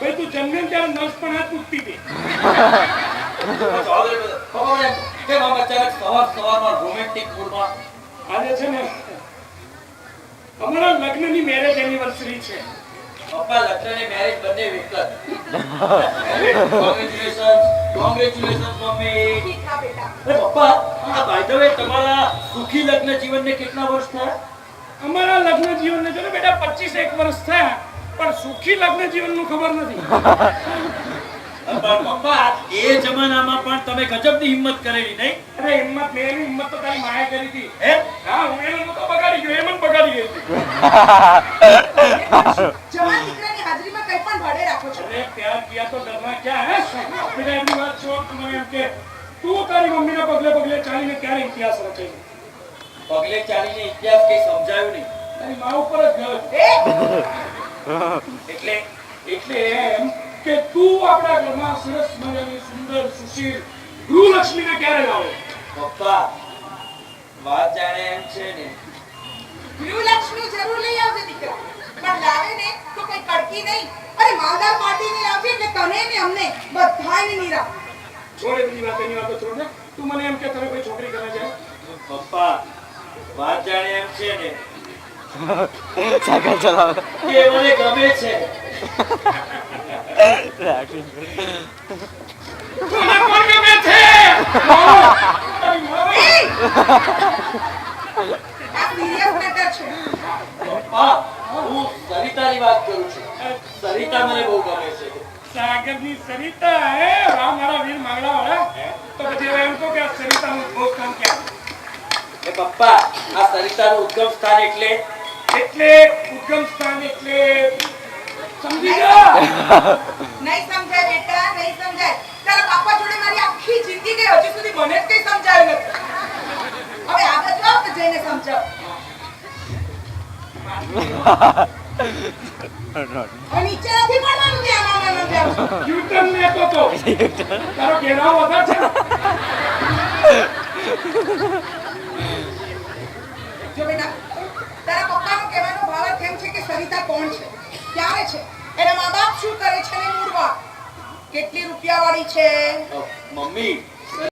ભાઈ તું જન્મે ત્યારે નસ પણ હાથ તૂટતી હતી. કેમ આમ અચાનક સવારમાં રોમેન્ટિક મૂડમાં? આજે છે ને અમારા લગ્નની મેરેજ એનિવર્સરી છે. પપ્પા લગ્ન ને મેરેજ બંને એકલા. Congratulations mummy. ઠીક હા બેટા. પપ્પા આ બાય ધ વે તમારા સુખી લગ્ન જીવનને કેટલા વર્ષ થયા? અમારા લગ્ન જીવનને જો ને બેટા 25 વર્ષ થયા, પણ સુખી લગ્ન જીવનનું ખબર નથી. પણ પપ્પા એ જમાનામાં પણ તમે ગજબની હિંમત કરેલી નહીં? અરે હિંમત ને એની હિંમત તો તારી માએ કરી હતી. હે? હા હું એને નતો બગાડી ગયો, એ મને બગાડી ગઈ હતી. જવાન દીકરાની હાજરીમાં કંઈ પણ ભાડે રાખો છો. અરે પ્યાર કિયા તો ડરના ક્યાં હે? બેટા એમની વાત છોડ, તું મને એમ કે તું તારી મમ્મીના પગલે પગલે ચાલીને ક્યારે ઇતિહાસ રચે છે? પગલે ચાલીને ઇતિહાસ કઈ સમજાયું નહીં. તારી મા ઉપર જ ગયો. એટલે એટલે એમ કે તું આપણા ઘરમાં સરસ મજાની સુંદર સુશીલ ગૃહલક્ષ્મીને ક્યારે લાવે? પપ્પા વાત જાણે એમ છે ને, ગૃહલક્ષ્મી જરૂર લઈ આવજે દીકરા, પણ લાવે ને તો કઈ કડકી નહીં. અરે માલદાર પાર્ટી ની આવજે એટલે તને ને અમને બધાયને નીરા. છોડે બધી વાત, એની વાતો છોડ ને. તું મને એમ કે તારે કોઈ છોકરી કરવા જાય? પપ્પા વાત જાણે એમ છે ને સાયકલ ચલાવે કે મને ગમે છે. તને કોણ ગમે છે? તારી મા આ સિરિયસ મેટર છે. પપ્પા હું સરિતાની વાત કરું છું. સરિતા મને બહુ ગમે છે. સાગરની સરિતા હે? વાહ મારા વીર માંગડા વાળા. તો પછી હવે એમ કહો કે આ સરિતાનું ઉદ્ભવ સ્થાન ક્યાં? એ પપ્પા આ સરિતાનું ઉદ્ગમ સ્થાન એટલે ઉદ્ગમ સ્થાન એટલે સમજી જા. નહીં સમજાય બેટા, નહીં સમજાય. તારા પાપા જોડે મારી આખી જિંદગી ગઈ, હજી સુધી મને જ કઈ સમજાયું નથી. હવે આગળ જાઓ તો જઈને સમજાવ. હવે નીચે નથી પડવાનું કે આમાં નથી આવતું. યુટર્ન લેતો તો તારો ઘેરાવ વધારે છે. જો બેટા, તારા પપ્પાનો કહેવાનો ભાવાર્થ એમ છે કે સરિતા કોણ છે, ક્યારે છે, એના મા બાપ શું કરે છે ને મૂળ વાત, કેટલી રૂપિયા વાળી છે. મમ્મી